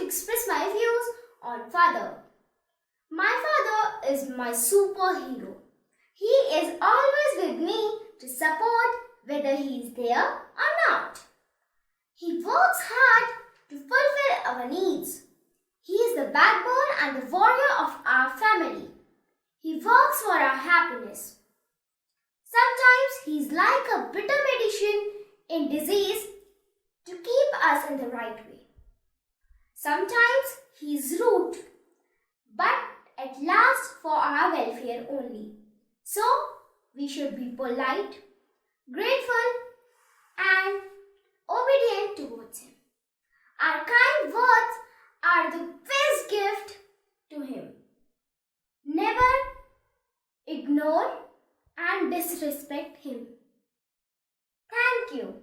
to express my views on father. My father is my superhero. He is always with me to support whether he is there or not. He works hard to fulfill our needs. He is the backbone and the warrior of our family. He works for our happiness. Sometimes he is like a bitter medicine in disease to keep us in the right way. Sometimes he is rude, but at last for our welfare only. So, we should be polite, grateful, and obedient towards him. Our kind words are the best gift to him. Never ignore and disrespect him. Thank you.